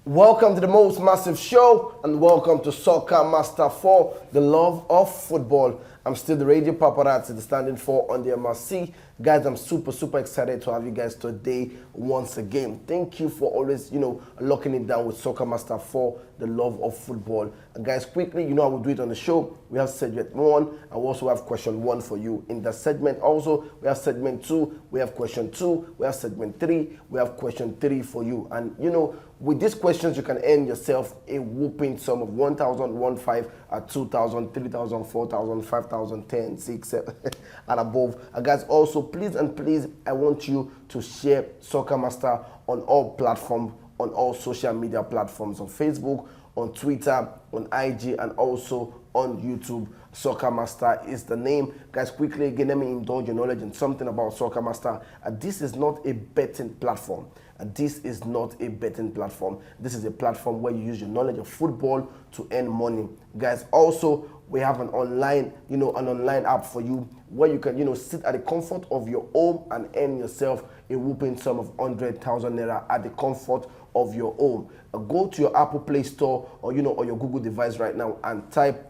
Welcome to the most massive show and welcome to Soccer Master 4, the love of football. I'm still the radio paparazzi, the standing for on the MRC. Guys, I'm super excited to have you guys today once again. Thank you for always, locking it down with Soccer Master 4, the love of football. And guys, quickly, I will do it on the show. We have segment 1 and we also have question 1 for you in that segment. Also, we have segment 2, we have question 2, we have segment 3, we have question 3 for you. And with these questions, you can earn yourself a whooping sum of 1,000, 1,500, 2,000, 3,000, 4,000, 5,000, 10, 6, 7, and above. And guys, also, please, I want you to share Soccer Master on all platforms, on all social media platforms, on Facebook, on Twitter, on IG, and also on YouTube. Soccer Master is the name. Guys, quickly again, let me indulge your knowledge in something about Soccer Master. This is not a betting platform. This is not a betting platform. This is a platform where you use your knowledge of football to earn money. Guys, also, we have an online, an online app for you where you can, sit at the comfort of your home and earn yourself a whooping sum of 100,000 naira at the comfort of your home. Go to your Apple Play Store or, or your Google device right now and type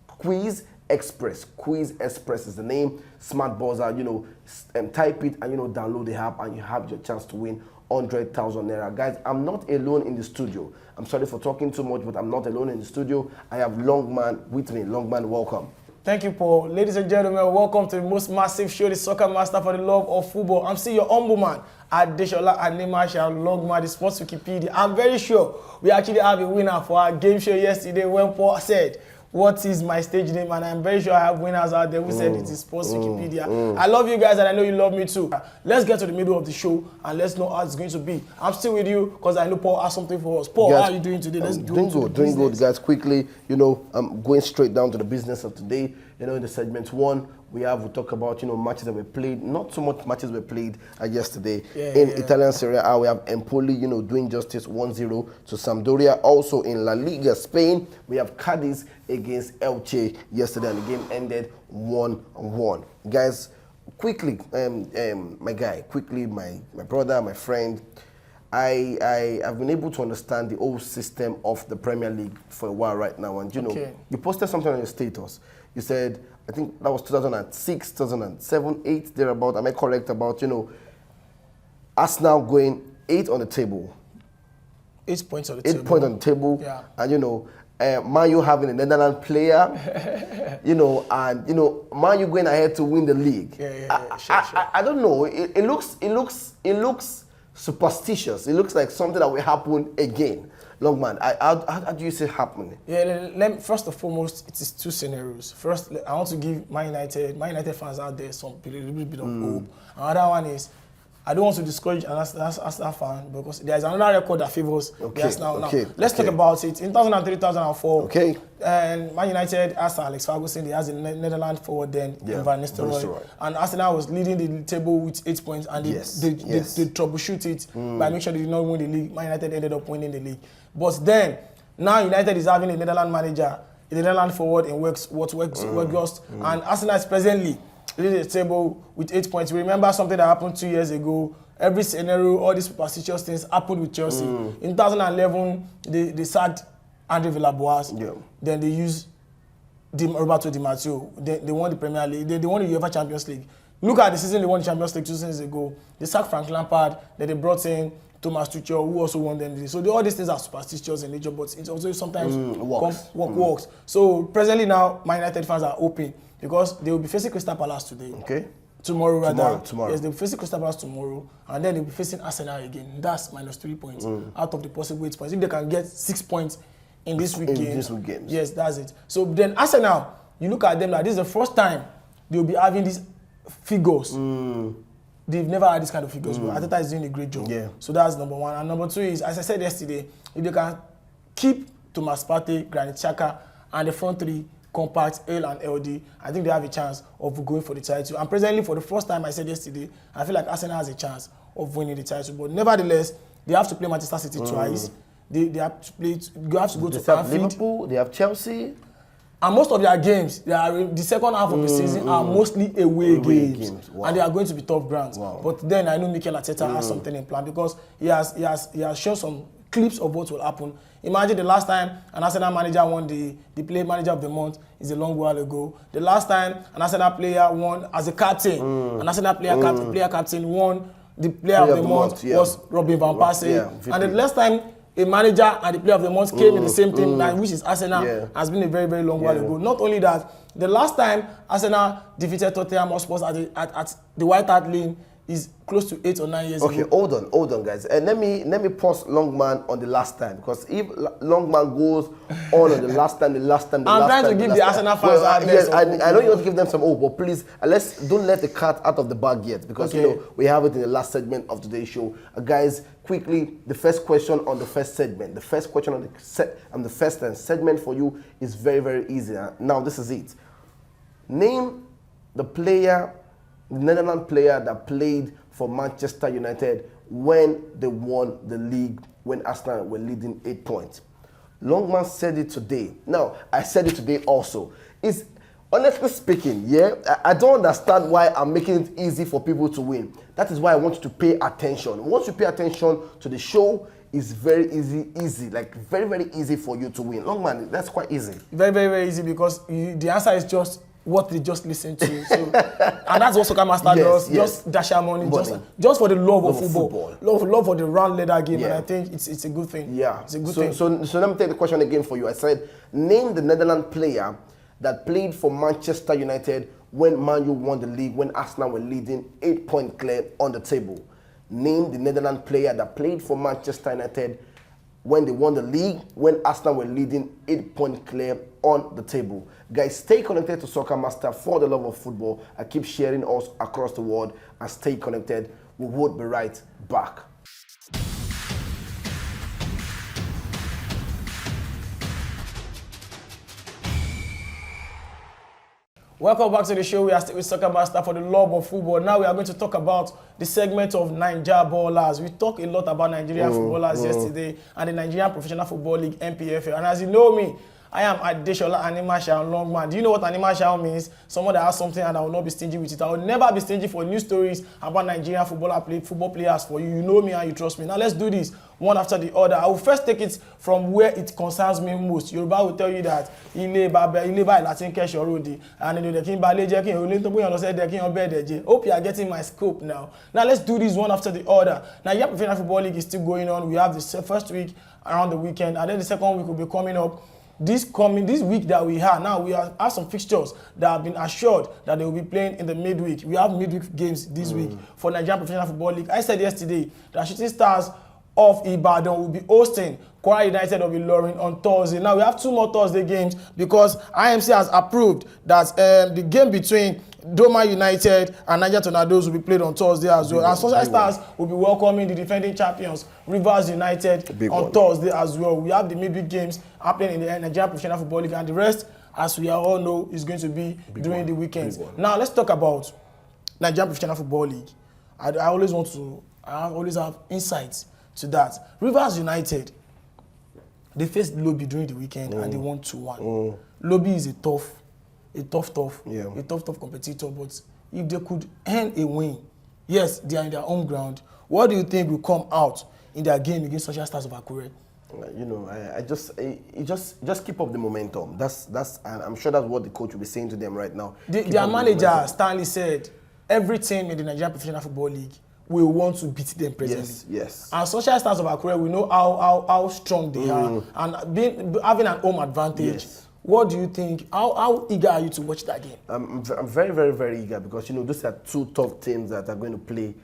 Quiz Express. Quiz Express is the name. Smart browser, type it and, download the app and you have your chance to win 100,000 naira. Guys, I'm not alone in the studio. I'm sorry for talking too much, but I'm not alone in the studio. I have Longman with me. Longman, welcome. Thank you, Paul. Ladies and gentlemen, welcome to the most massive show, the Soccer Master for the love of football. I'm still your humble man, Adeshola Anemasha Longman, the Sports Wikipedia. I'm very sure we actually have a winner for our game show yesterday when Paul said, "What is my stage name?" And I'm very sure I have winners out there who said it is Sports Wikipedia. I love you guys and I know you love me too. Let's get to the middle of the show and let's know how it's going to be. I'm still with you because I know Paul has something for us. Paul, guys, how are you doing today? Let's doing good, guys. Quickly, I'm going straight down to the business of today. In the segment 1, we talk about matches that were played. Not so much matches were played yesterday. Italian Serie A, we have Empoli doing justice 1-0 to Sampdoria. Also in La Liga Spain, we have Cadiz against Elche yesterday and the game ended 1-1. Guys, quickly, my guy, my brother, my friend, I have been able to understand the whole system of the Premier League for a while right now. And you posted something on your status. You said, I think that was 2006, 2007, 8, thereabout. Am I correct about, Arsenal going 8 on the table? 8 points on the table. 8 points on the table. Yeah. And, Man U having a Netherlands player, and, Man U going ahead to win the league. Sure. I don't know. It looks superstitious. It looks like something that will happen again. Longman, how do you see it happening? First and foremost, it is 2 scenarios. First, I want to give Man United fans out there a little bit of hope. Another one is, I don't want to discourage an Arsenal fan because there is another record that favors the Arsenal now. Let's talk about it. In 2003, 2004, and Man United asked Alex Ferguson, they has a Netherlands forward then, Van Nistelrooy. And Arsenal was leading the table with 8 points and they troubleshoot it by making sure they did not win the league. Man United ended up winning the league. But then, now United is having a Netherlands manager, a Netherlands forward in Weghorst, and Arsenal is presently leading the table with 8 points. We remember something that happened 2 years ago. Every scenario, all these superstitious things happened with Chelsea. In 2011, they sacked Andre Villas-Boas. Then they used Roberto Di Matteo. They won the Premier League. They won the UEFA Champions League. Look at the season they won the Champions League 2 seasons ago. They sacked Frank Lampard. Then they brought in Thomas Tuchel, who also won them. So all these things are superstitious in nature, but it also sometimes works. So presently now, My United fans are hoping because they will be facing Crystal Palace today. Tomorrow. Yes, they'll be facing Crystal Palace tomorrow, and then they'll be facing Arsenal again. That's -3 points out of the possible 8 points. If they can get 6 points in this weekend, yes, that's it. So then Arsenal, you look at them like this is the first time they'll be having these figures. They've never had this kind of figures, but Arteta is doing a great job. So that's number 1. And number 2 is, as I said yesterday, if they can keep Thomas Partey, Granit Xhaka, and the front 3 compact, L and LD, I think they have a chance of going for the title. And presently, for the first time, I said yesterday, I feel like Arsenal has a chance of winning the title. But nevertheless, they have to play Manchester City twice. They have to play. You have to go to Anfield. Liverpool. They have Chelsea. And most of their games, the second half of the season are mostly away games. Wow. And they are going to be tough grounds. Wow. But then I know Mikel Arteta has something in plan because he has shown some clips of what will happen. Imagine the last time an Arsenal manager won the player manager of the month is a long while ago. The last time an Arsenal player won as a captain, an Arsenal player captain won the player of the month was Robin van Persie. And the last time a manager and the player of the month came in the same team, which is Arsenal, has been a very, very long while ago. Not only that, the last time Arsenal defeated Tottenham Hotspur at the White Hart Lane is close to 8 or 9 years ago. Okay, hold on, guys. And let me pause Longman on the last time, because if Longman goes on the last time, I'm trying to give the Arsenal fans yes, I know you want to give them some hope, but please, don't let the cat out of the bag yet, because you know we have it in the last segment of today's show. Guys, quickly, the first question on the first segment, the first question on the first segment for you is very, very easy. Now this is it. Name the Netherlands player that played for Manchester United when they won the league, when Arsenal were leading 8 points. Longman said it today. Now, I said it today also. It's, honestly speaking, I don't understand why I'm making it easy for people to win. That is why I want you to pay attention. Once you pay attention to the show, it's very easy, like very, very easy for you to win. Longman, that's quite easy. Very, very, very easy, because the answer is just what they just listened to. So, and that's what Soccer Master does. Just dash our money, just for the love of football. Love for the round leather game. And I think it's a good thing. Yeah. It's a good thing. So let me take the question again for you. I said, name the Netherlands player that played for Manchester United when Man U won the league, when Arsenal were leading 8 point clear on the table. Name the Netherlands player that played for Manchester United when they won the league, when Arsenal were leading 8 point clear on the table. Guys, stay connected to Soccer Master for the love of football. I keep sharing us across the world, and stay connected. We will be right back. Welcome back to the show. We are still with Soccer Master for the love of football. Now we are going to talk about the segment of Nigeria ballers. We talked a lot about Nigerian footballers yesterday and the Nigerian Professional Football League, NPFL. And as you know me, I am Adeshola Animashaun Longman. Do you know what Animashaun means? Someone that has something and I will not be stingy with it. I will never be stingy for news stories about Nigerian football players for you. You know me and you trust me. Now let's do this one after the other. I will first take it from where it concerns me most. Yoruba will tell you that hope you are getting my scope now. Now let's do this one after the other. Now your Professional Football League is still going on. We have the first week around the weekend, and then the second week will be coming up. This week that we have now, we have some fixtures that have been assured that they will be playing in the midweek. We have midweek games this week for Nigerian Professional Football League. I said yesterday that Shooting Stars of Ibadan will be hosting Kwara United of Ilorin on Thursday. Now we have 2 more Thursday games because IMC has approved that the game between Doma United and Niger Tornadoes will be played on Thursday as well. And Sunshine Stars will be welcoming the defending champions Rivers United on Thursday as well. We have the midweek games happening in the Nigerian Professional Football League, and the rest, as we all know, is going to be during the weekends. Now let's talk about Nigerian Professional Football League. I always have insights to that. Rivers United, they faced Lobby during the weekend and they won 2-1. Lobby is a tough competitor, but if they could earn a win, yes, they are in their home ground. What do you think will come out in their game against Sunshine Stars of Akure? You know, just keep up the momentum. I'm sure that's what the coach will be saying to them right now. Their manager Stanley said every team in the Nigerian Professional Football League will want to beat them presently. Yes. And Sunshine Stars of Akure, we know how strong they are, and having an home advantage. Yes. What do you think? How eager are you to watch that game? I'm very, very, very eager, because, you know, those are 2 tough teams that are going to play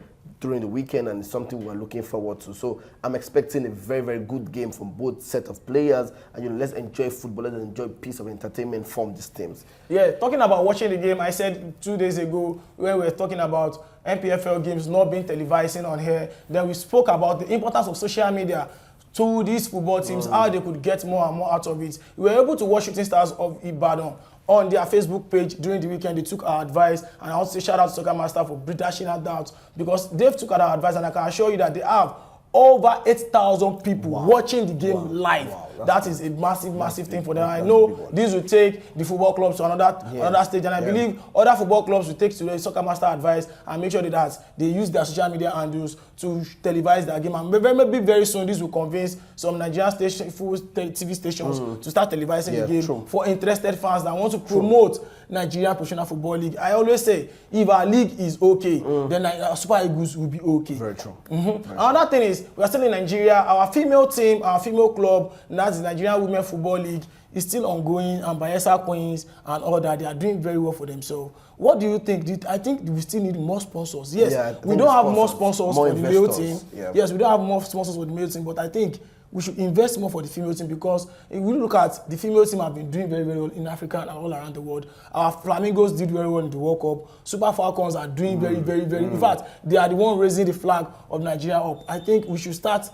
during the weekend, and it's something we're looking forward to. So I'm expecting a very, very good game from both set of players, and, you know, let's enjoy football, let's enjoy a piece of entertainment from these teams. Yeah, talking about watching the game, I said 2 days ago when we were talking about NPFL games not being televised on here, then we spoke about the importance of social media to these football teams, how they could get more and more out of it. We were able to watch Shooting Stars of Ibadan on their Facebook page during the weekend. They took our advice, and I want to say shout out to Soccer Master for dashing that out, because they've took our advice, and I can assure you that they have over 8,000 people watching the game live. Wow. that is a massive thing for them. I know this will take the football clubs to another stage, and I believe other football clubs will take to the Soccer Master advice and make sure that they use their social media handles to televise their game. And maybe very soon this will convince some Nigerian TV stations to start televising the game for interested fans that want to promote Nigerian Professional Football League. I always say, if our league is okay, then our Super Eagles will be okay. Very true. Another thing is, we are still in Nigeria. Our female team, our female club, and that's the Nigerian Women Football League, is still ongoing, and Bayelsa Queens and all that, they are doing very well for themselves. What do you think? I think we still need more sponsors. Yes, we don't have more sponsors for the male team. Yes, we don't have more sponsors for the male team, but I think we should invest more for the female team, because if we look at the female team have been doing very well in Africa and all around the world. Our Flamingos did very well in the World Cup. Super Falcons are doing very. In fact, they are the one raising the flag of Nigeria up. I think we should start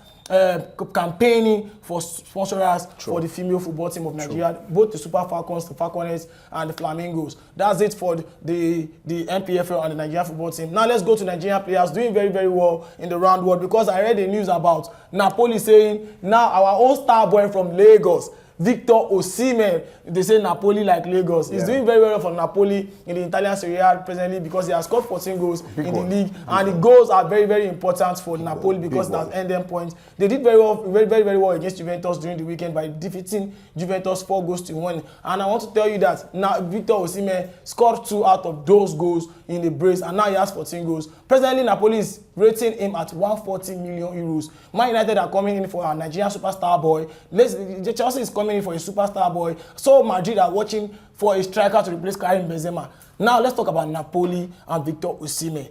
campaigning for sponsors for the female football team of Nigeria, both the Super Falcons, the Falconets, and the Flamingos. That's it for the NPFL and the Nigerian football team. Now let's go to Nigerian players doing very well in the round world, because I read the news about Napoli saying now our own star boy from Lagos, Victor Osimhen, they say Napoli like Lagos. He's doing very well for Napoli in the Italian Serie A presently, because he has scored 14 goals in the league, and the goals are very important for Napoli, because that's ending points. They did very well against Juventus during the weekend by defeating Juventus 4-1. And I want to tell you that now Victor Osimhen scored 2 out of those goals in the brace, and now he has 14 goals. Presently, Napoli is rating him at 140 million euros. Man United are coming in for a Nigerian superstar boy. Chelsea is coming in for a superstar boy. So Madrid are watching for a striker to replace Karim Benzema. Now let's talk about Napoli and Victor Osimhen.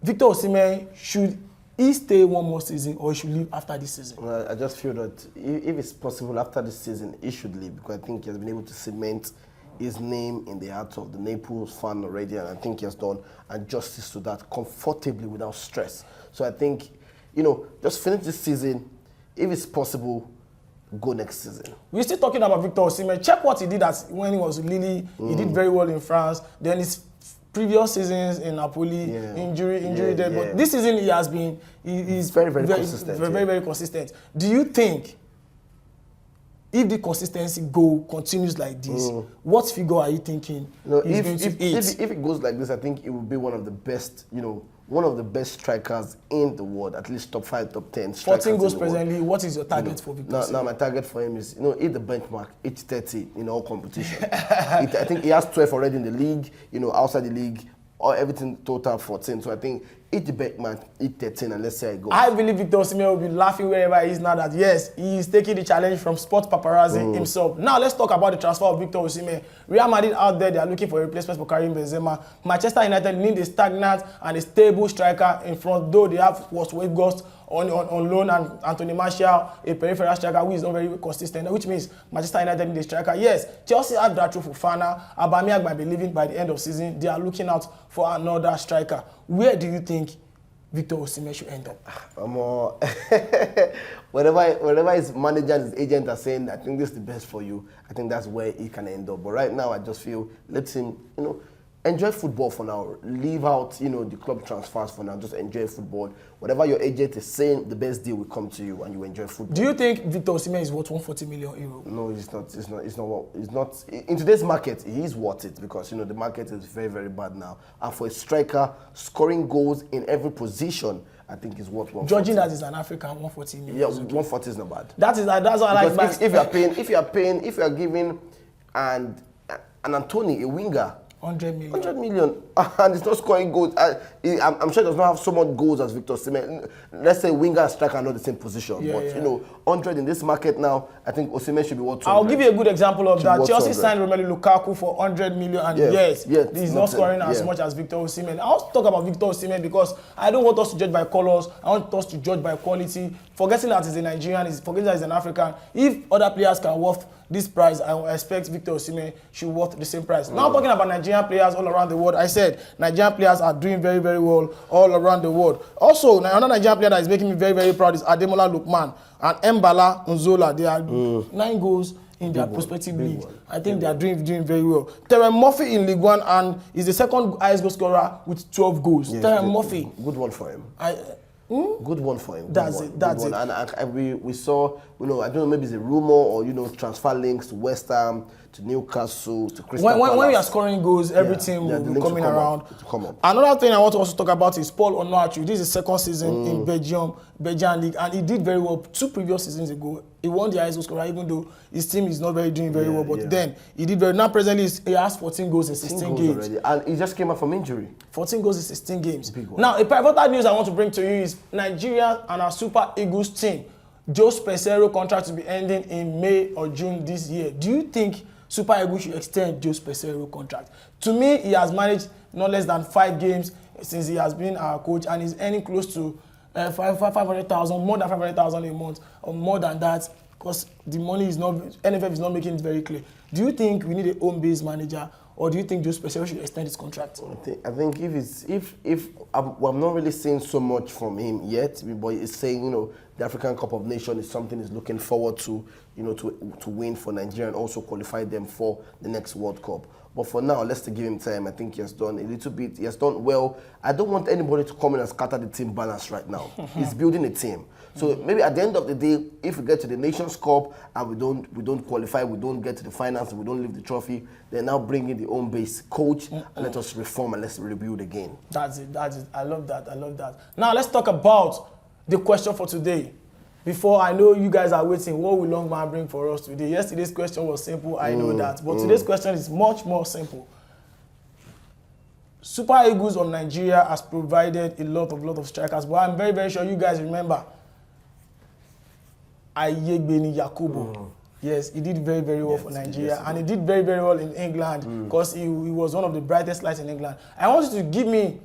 Victor Osimhen, should he stay one more season, or he should leave after this season? Well, I just feel that if it's possible after this season, he should leave, because I think he has been able to cement his name in the heart of the Naples fan already, and I think he has done justice to that comfortably without stress. So I think, just finish this season. If it's possible, go next season. We're still talking about Victor Osimhen. Check what he did when he was Lille. He did very well in France. Then his previous seasons in Napoli, injury there. But this season he's very consistent. Very consistent. Do you think, if the consistency continues like this, what figure are you thinking if it goes like this, I think it will be one of the best, one of the best strikers in the world, at least top 5, top 10 strikers 14 goals presently. What is your target for Victor Osimhen? Now my target for him is, hit the benchmark, hit 30 in all competition. I think he has 12 already in the league, outside the league, or everything total 14. So I think hit the benchmark, hit 13, and let's see how it goes. I believe Victor Osimhen will be laughing wherever he is now that, yes, he is taking the challenge from Sport Paparazzi himself. Now let's talk about the transfer of Victor Osimhen. Real Madrid out there, they are looking for a replacement for Karim Benzema. Manchester United need a stagnant and a stable striker in front, though they have Wade Ghost on loan, and Anthony Martial, a peripheral striker who is not very consistent, which means Manchester United need a striker. Yes, Chelsea have that through Fofana. Aubameyang might be leaving by the end of season. They are looking out for another striker. Where do you think Victor Osimhen should end up? Whenever his manager and his agent are saying, I think this is the best for you, I think that's where he can end up. But right now, I just feel, let him, enjoy football for now. Leave out, the club transfers for now. Just enjoy football. Whatever your agent is saying, the best deal will come to you, and you enjoy football. Do you think Victor Osimhen is worth 140 million euro? No, it's not. In today's market, he is worth it, because the market is very bad now. And for a striker, scoring goals in every position, I think is worth 140. Judging that is an African, 140 million. Yeah, 140 is not bad. That's what I like. If you are giving an Anthony, a winger, 100 million. 100 million, and it's not scoring goals. I'm sure he does not have so much goals as Victor Osimhen. Let's say winger and striker are not the same position, but 100 in this market now, I think Osimhen should be worth 200. I'll give you a good example of that. Chelsea signed Romelu Lukaku for 100 million, and he's not scoring as much as Victor Osimhen. I want to talk about Victor Osimhen because I don't want us to judge by colors. I want us to judge by quality. Forgetting that he's a Nigerian, forgetting that he's an African. If other players can worth this price, I expect Victor Osimhen should worth the same price. Now talking about Nigerian players all around the world, I said Nigerian players are doing very well all around the world. Also, another Nigerian player that is making me very proud is Ademola Lookman and Mbala Nzola. They are 9 goals in their prospective league. I think they are doing very well. Terence Murphy in League One and is the second highest goal scorer with 12 goals. Terence Murphy. Good one for him. Good one for him. That's it. That's it. And we saw, I don't know, maybe it's a rumor or transfer links to West Ham, to Newcastle, to Crystal Palace. When we are scoring goals, everything will be coming around. Another thing I want to also talk about is Paul Onuachu. This is his second season in Belgium League, and he did very well 2 previous seasons ago. He won the highest goal scorer, even though his team is not doing very well. But then he did very. Now presently he has 14 goals in 16 games. Already. And he just came out from injury. 14 goals in 16 games. Now, a pivotal news I want to bring to you is Nigeria and our Super Eagles team. Jose Peseiro contract to be ending in May or June this year. Do you think Super Eagles should extend Jose Peseiro contract? To me, he has managed not less than 5 games since he has been our coach, and he's earning close to 500,000, more than 500,000 a month, or more than that, because the money is not, NFF is not making it very clear. Do you think we need a home-based manager, or do you think Jose Peseiro should extend his contract? I think if I'm not really seeing so much from him yet, but he's saying the African Cup of Nations is something he's looking forward to, to win for Nigeria and also qualify them for the next World Cup. But for now, let's give him time. I think he has done a little bit. He has done well. I don't want anybody to come in and scatter the team balance right now. He's building a team. So maybe at the end of the day, if we get to the Nations Cup and we don't qualify, we don't get to the finals, we don't lift the trophy, then now bring in the home base coach and let us reform and let's rebuild again. That's it. I love that. Now let's talk about the question for today. Before, I know you guys are waiting, what will Longman bring for us today? Yesterday's question was simple, I know that. But today's question is much more simple. Super Eagles of Nigeria has provided a lot of strikers, but I'm very, very sure you guys remember Ayegbeni Yakubu. Yes, he did very, very well for Nigeria, and he did very, very well in England because he was one of the brightest lights in England. I want you to give me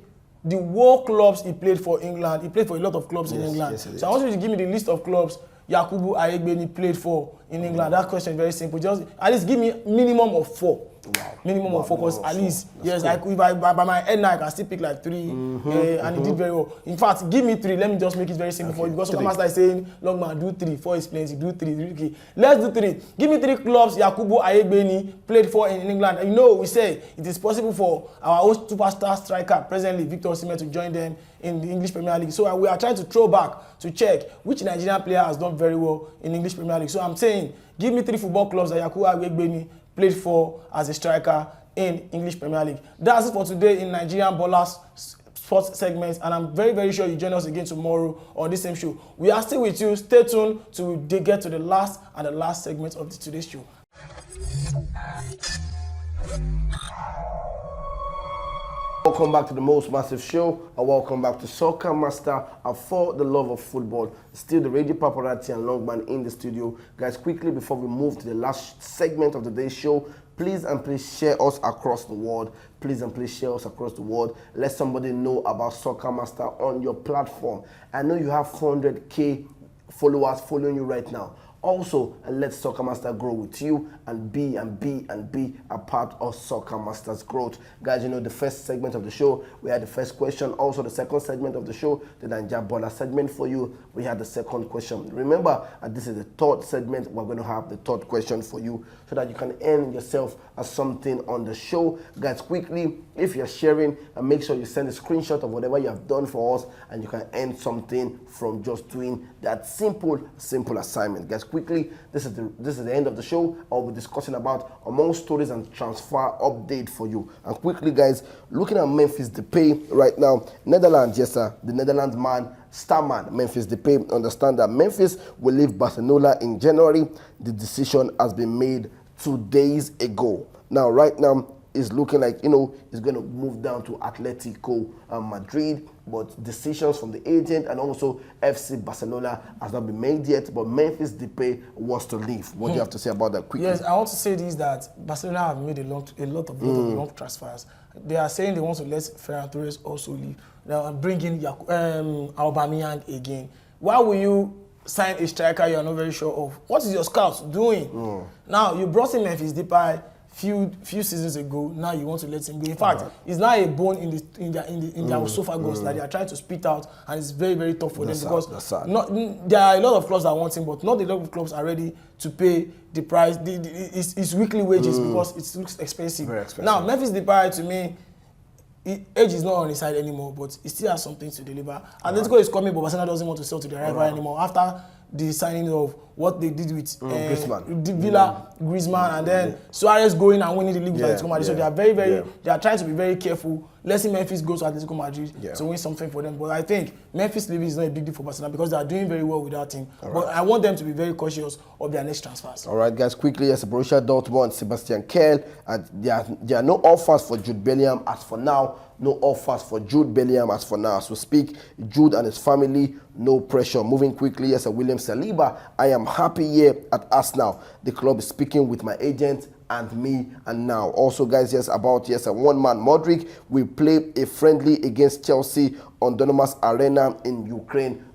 the world clubs he played for England. He played for a lot of clubs in England. So I want you to give me the list of clubs Yakubu Ayegbeni played for in England. That question is very simple. Just at least give me minimum of 4. Wow. Minimum of 4, because at least, yes, if I by my head now, I can still pick like 3, and he did very well. In fact, give me 3. Let me just make it very simple for you, because Soccer Master is saying, Longman, do 3. 4 is plenty, do 3. Okay. Let's do 3. Give me 3 clubs Yakubu Ayegbeni played for in England. We say it is possible for our own superstar striker, presently Victor Osimhen, to join them in the English Premier League. So we are trying to throw back to check which Nigerian player has done very well in English Premier League. So I'm saying, give me 3 football clubs that Yakubu Ayegbeni played for as a striker in English Premier League. That's it for today in Nigerian Ballers Sports segments, and I'm very, very sure you join us again tomorrow on this same show. We are still with you. Stay tuned to get to the last segment of today's show. Welcome back to the most massive show, and welcome back to Soccer Master and For the Love of Football. Still the Radio Paparazzi and Longman in the studio. Guys, quickly before we move to the last segment of today's show, please share us across the world. Please share us across the world. Let somebody know about Soccer Master on your platform. I know you have 400K followers following you right now. Also, let Soccer Master grow with you and be a part of Soccer Master's growth. Guys, the first segment of the show, we had the first question. Also, the second segment of the show, the Nigeria Baller segment for you, we had the second question. Remember, this is the third segment. We're going to have the third question for you so that you can earn yourself as something on the show. Guys, quickly, if you're sharing, make sure you send a screenshot of whatever you have done for us, and you can earn something from just doing that simple assignment. Guys, quickly, this is the end of the show. I'll be discussing about among stories and transfer update for you. And quickly, guys, looking at Memphis Depay right now, Netherlands, yes sir, the Netherlands man, star man, Memphis Depay, understand that Memphis will leave Barcelona in January. The decision has been made 2 days ago. Now, right now, it's looking like, he's going to move down to Atletico Madrid, but decisions from the agent and also FC Barcelona has not been made yet, but Memphis Depay wants to leave. What do you have to say about that quickly? Yes, I want to say this, that Barcelona have made a lot of long transfers. They are saying they want to let Ferran Torres also leave. Now, bring in Aubameyang again. Why will you sign a striker you are not very sure of? What is your scouts doing? Now, you brought in Memphis Depay few seasons ago. Now you want to let him go. In fact, it's now a bone in their esophagus that they are trying to spit out, and it's very, very tough for them because there are a lot of clubs that want him, but not a lot of clubs are ready to pay the price, his weekly wages, because it looks expensive. Very expensive. Now, Memphis Depay, to me, age is not on his side anymore, but he still has something to deliver. Atletico is coming, but Barcelona doesn't want to sell to the rival anymore after the signing of what they did with Villa, Griezmann, and then Suarez going and winning the league with Atletico Madrid. So they are they are trying to be very careful. Let's see Memphis goes to Atletico Madrid to win something for them. But I think Memphis leaving is not a big deal for Barcelona because they are doing very well without him. But I want them to be very cautious of their next transfers. All right, guys, quickly, yes, Borussia Dortmund, Sebastian Kehl, and there are no offers for Jude Bellingham as for now. No offers for Jude Bellingham as for now. As we speak, Jude and his family, no pressure. Moving quickly, yes, William Saliba, I am happy here at Arsenal. The club is speaking with my agent and me and now. Also, guys, yes, about, yes, one-man Modric will play a friendly against Chelsea on Donbass Arena in Ukraine.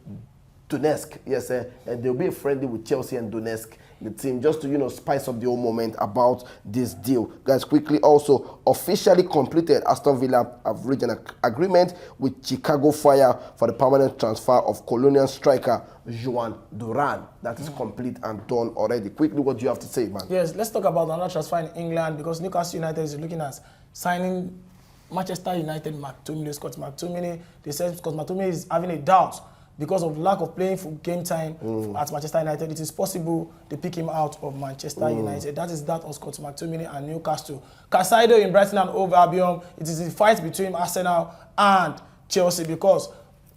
Donetsk, yes, and there'll be a friendly with Chelsea and Donetsk, the team, just to, spice up the whole moment about this deal. Guys, quickly also, officially completed, Aston Villa have reached an agreement with Chicago Fire for the permanent transfer of Colonial striker Juan Duran. That is complete and done already. Quickly, what do you have to say, man? Yes, let's talk about another transfer in England because Newcastle United is looking at signing Manchester United McTominay, Scott McTominay. They said Scott McTominay is having a doubt because of lack of playing for game time at Manchester United. It is possible they pick him out of Manchester United. That is that on Scott McTominay and Newcastle. Caicedo in Brighton and Hove Albion. It is a fight between Arsenal and Chelsea because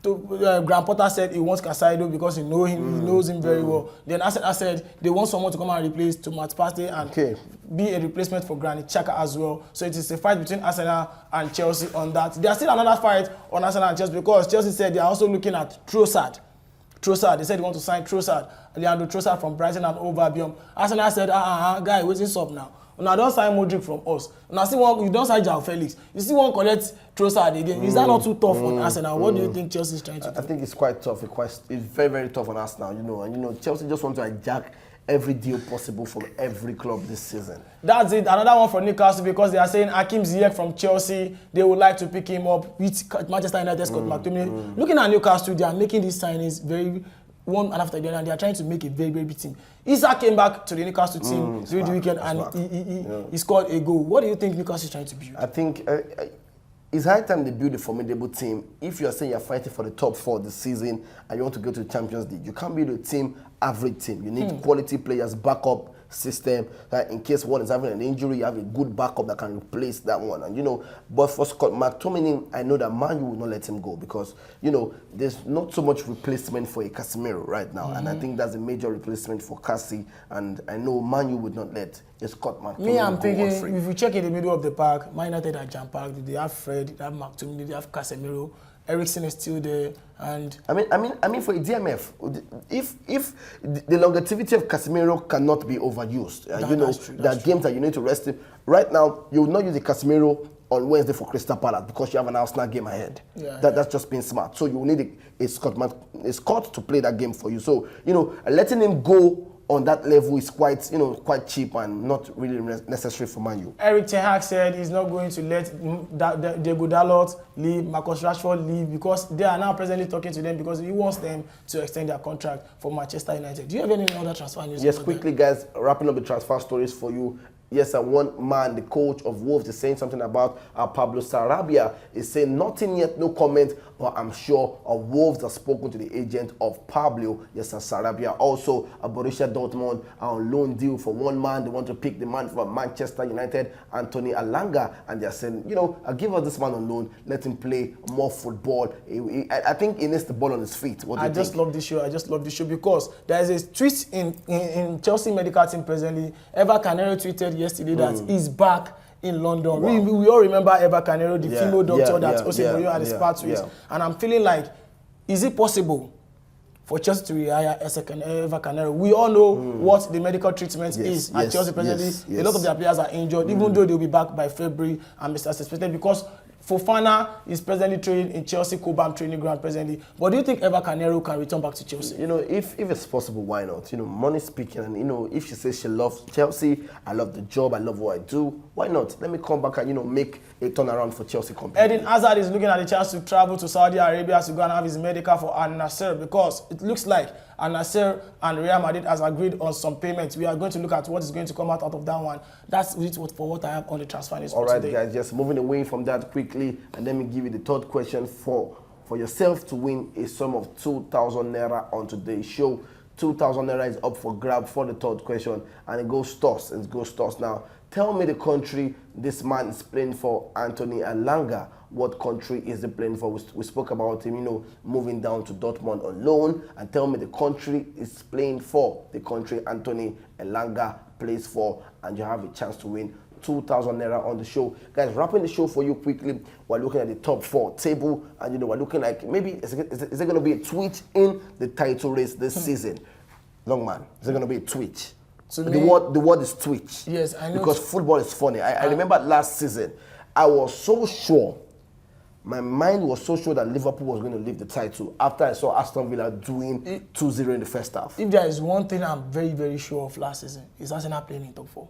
Graham Potter said he wants Caicedo because he knows him very well. Then Arsenal said they want someone to come and replace Thomas Partey and be a replacement for Granit Xhaka as well. So it is a fight between Arsenal and Chelsea on that. There's still another fight on Arsenal and Chelsea because Chelsea said they are also looking at Trossard. They said they want to sign Trossard. Leandro Trossard from Brighton and Hove Albion. Arsenal said, guy, what's up now? Now don't sign Modric from us. Now see one, you don't sign João Felix. You see one collect Trossard again. Is that not too tough on Arsenal? What do you think Chelsea is trying to do? I think it's quite tough. It's very, very tough on Arsenal. And Chelsea just want to hijack every deal possible from every club this season. That's it. Another one for Newcastle because they are saying Hakim Ziyech from Chelsea. They would like to pick him up with Manchester United, Scott McTominay. Looking at Newcastle, they are making these signings very one after the other, and they are trying to make a very, very big team. Isak came back to the Newcastle team during the weekend and he scored a goal. What do you think Newcastle is trying to build? I think it's high time they build a formidable team. If you're saying you're fighting for the top 4 this season and you want to go to the Champions League, you can't build a team, average team. You need quality players, backup system, that in case one is having an injury, you have a good backup that can replace that one. And but for Scott McTominay, I know that Man U will not let him go because there's not so much replacement for a Casemiro right now, and I think that's a major replacement for Cassie. And I know Man U would not let Scott McTominay I'm go thinking if you check in the middle of the park, Man United are jam-packed. They have Fred, they have McTominay, they have Casemiro. Eriksen is still there, and I mean, for a DMF, if the longevity of Casemiro cannot be overused, there are games that you need to rest him. Right now, you will not use the Casemiro on Wednesday for Crystal Palace because you have an Arsenal game ahead. That's just being smart. So you will need a Scott to play that game for you. So letting him go on that level is quite cheap and not really necessary for Man U. Eric Ten Hag said he's not going to let Diego Dalot leave, Marcus Rashford leave because they are now presently talking to them because he wants them to extend their contract for Manchester United. Do you have any other transfer news? Yes, quickly, guys, wrapping up the transfer stories for you. Yes, one man, the coach of Wolves, is saying something about Pablo Sarabia. Is saying nothing yet, no comment, but I'm sure Wolves have spoken to the agent of Pablo. Yes, Sarabia. Also, Borussia Dortmund on loan deal for one man. They want to pick the man from Manchester United, Anthony Alanga, and they're saying, give us this man on loan. Let him play more football. I think he needs the ball on his feet. What do you think? I just love this show because there is a tweet in Chelsea medical team presently. Eva Canero tweeted yesterday that he's back in London. Wow. We all remember Eva Canero, the female doctor that Jose Mourinho had his part with. And I'm feeling like, is it possible for Chelsea to rehire Eva Canero? We all know what the medical treatment is at Chelsea presently. A lot of their players are injured, even though they'll be back by February and Mr. Suspected because Fofana is presently training in Chelsea Cobham training ground presently. But do you think Eva Canero can return back to Chelsea? If it's possible, why not? Money speaking, and if she says she loves Chelsea, I love the job, I love what I do, why not? Let me come back and make a turnaround for Chelsea company. Eden Hazard is looking at the chance to travel to Saudi Arabia to go and have his medical for Al Nassr because it looks like and Nasser and Real Madrid has agreed on some payments. We are going to look at what is going to come out of that one. That's it for what I have on the transfer news All for right, today. guys, just moving away from that quickly, and let me give you the third question for yourself to win a sum of 2,000 naira on today's show. 2,000 naira is up for grab for the third question, and it goes toss. It goes toss now. Tell me the country this man is playing for, Anthony Elanga. What country is he playing for? We spoke about him, moving down to Dortmund on loan. And tell me the country is playing for, the country Anthony Elanga plays for, and you have a chance to win 2,000 naira on the show. Guys, wrapping the show for you quickly. We're looking at the top 4 table, and we're looking like maybe is there going to be a twitch in the title race this season? Longman, is there going to be a twitch? So the word is twitch. Yes, I know. Because football is funny. I remember last season, I was so sure, my mind was so sure that Liverpool was going to lift the title after I saw Aston Villa doing 2-0 in the first half. If there is one thing I'm very, very sure of last season, is Arsenal playing in top 4.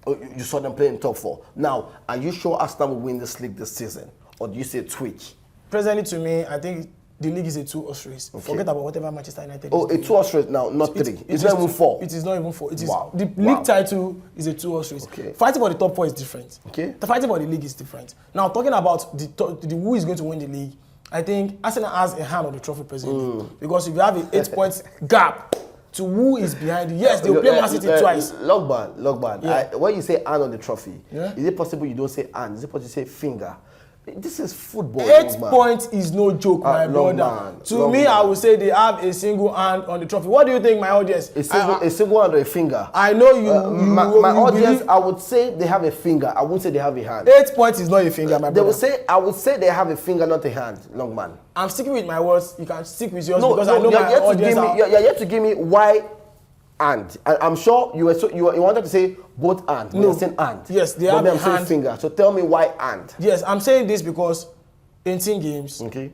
Oh, you saw them playing in top 4. Now, are you sure Arsenal will win this league this season? Or do you say twitch? Presently, to me, I think the league is a 2-horse race. Okay. Forget about whatever Manchester United is doing. A 2-horse race now, not 3. It's not even 4. It is not even 4. It is the league title is a 2-horse race. Okay. Fighting for the top 4 is different. Okay. The fighting for the league is different. Now, talking about the who is going to win the league, I think Arsenal has a hand on the trophy presently. Because if you have an 8 points gap to who is behind you, yes, they will play Man City twice. Logban. Yeah. When you say hand on the trophy, yeah, is it possible you don't say hand? Is it possible you say finger? This is football. 8 points is no joke, my brother. I would say they have a single hand on the trophy. What do you think, my audience? A single hand or a finger? I know you. My audience, I would say they have a finger. I wouldn't say they have a hand. 8 points is not a finger, my brother. I would say they have a finger, not a hand, Longman. I'm sticking with my words. You can stick with yours because I know my audience. You're yet to give me why. And I'm sure you wanted to say both hand. No, you're saying hand. Yes, they have a hand. Saying finger. So tell me why hand. Yes, I'm saying this because 18 games. Okay.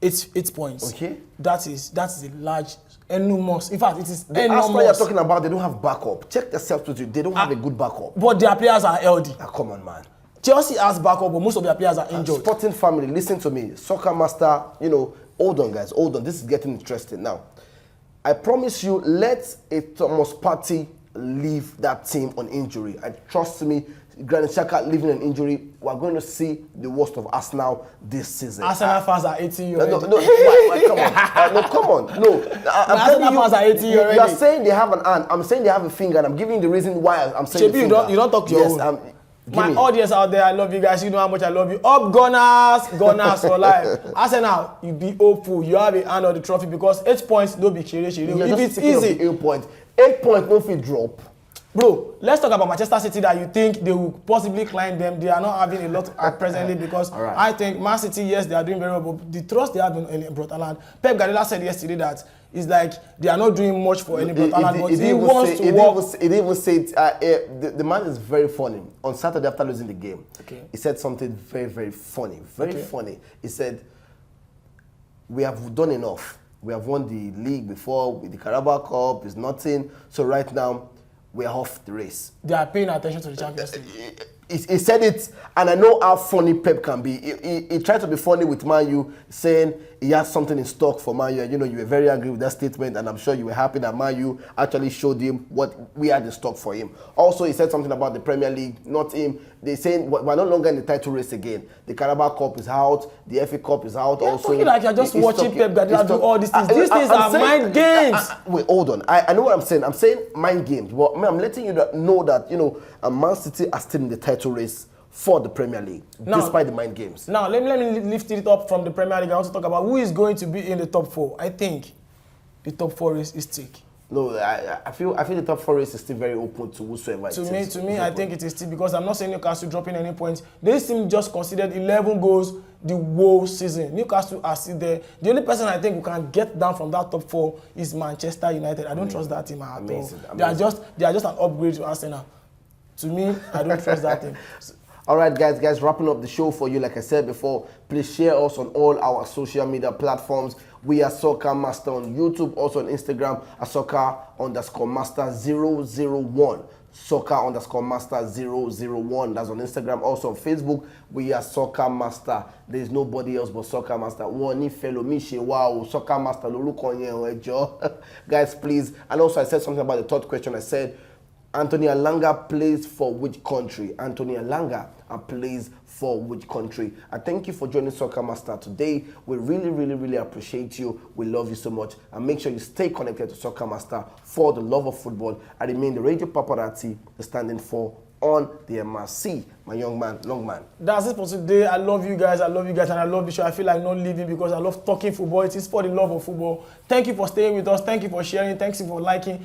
It's 8 points. Okay. That is a large, enormous. In fact, it is the enormous. Arsenal you're talking about, they don't have backup. Check yourself to They don't have a good backup. But their players are healthy. Come on, man. Chelsea has backup, but most of their players are injured. Sporting family, listen to me. Soccer master, hold on, guys, hold on. This is getting interesting now. I promise you, let a Thomas Partey leave that team on injury. And trust me, Granit Xhaka leaving an injury, we're going to see the worst of Arsenal this season. Arsenal fans are 80 already. Come on. No. Arsenal fans are 80 already. You are saying they have an hand. I'm saying they have a finger, and I'm giving you the reason why I'm saying you don't talk to your own. My audience out there, I love you guys. You know how much I love you. Up Gunners for life. Arsenal, you be hopeful. You have a hand on the trophy because 8 points, no be chere. If it's easy, 8 points. 8 points, no fee drop. Bro, let's talk about Manchester City that you think they will possibly climb them. They are not having a lot at presently because I think Man City, yes, they are doing very well, but the trust they have in Brot Haaland. Pep Guardiola said yesterday that it's like they are not doing much for any Brot Haaland, but he wants to work. He even said the man is very funny. On Saturday after losing the game, he said something very, very funny. Very funny. He said, we have done enough. We have won the league before with the Carabao Cup. It's nothing. So right now, we are off the race. They are paying attention to the Champions League. He said it, and I know how funny Pep can be. He tried to be funny with Man U, saying he has something in stock for Man U. You were very angry with that statement, and I'm sure you were happy that Man U actually showed him what we had in stock for him. Also, he said something about the Premier League, not him. They're saying we're no longer in the title race again. The Carabao Cup is out, the FA Cup is out. You're talking like you're just watching Pep Guardiola do all these things. These things are mind games. Wait, hold on. I know what I'm saying. I'm saying mind games. But I'm letting you know that Man City are still in the title race for the Premier League, despite the mind games. Now, let me lift it up from the Premier League. I want to talk about who is going to be in the top 4. I think the top 4 race is thick. No, I feel the top 4 race is still very open to whosoever. To me, I think it is still because I'm not saying Newcastle dropping any points. This team just considered 11 goals the whole season. Newcastle are still there. The only person I think who can get down from that top 4 is Manchester United. I don't trust that team at all. They are just an upgrade to Arsenal. To me, I don't trust that team. All right, guys, wrapping up the show for you. Like I said before, please share us on all our social media platforms. We are Soccer Master on YouTube, also on Instagram at Soccer_Master001. soccer_master001. That's on Instagram. Also on Facebook, we are Soccer Master. There's nobody else but Soccer Master. One fellow Miche, wow, Soccer Master, guys, please. And also, I said something about the third question. I said, Anthony Alanga plays for which country? Anthony Alanga plays for which country? I thank you for joining Soccer Master today. We really, really, really appreciate you. We love you so much. And make sure you stay connected to Soccer Master for the love of football. I remain the Radio Paparazzi, the standing for on the MRC. My young man, Longman. That's it for today. I love you guys. And I love the show. I feel like not leaving because I love talking football. It is for the love of football. Thank you for staying with us. Thank you for sharing. Thank you for liking.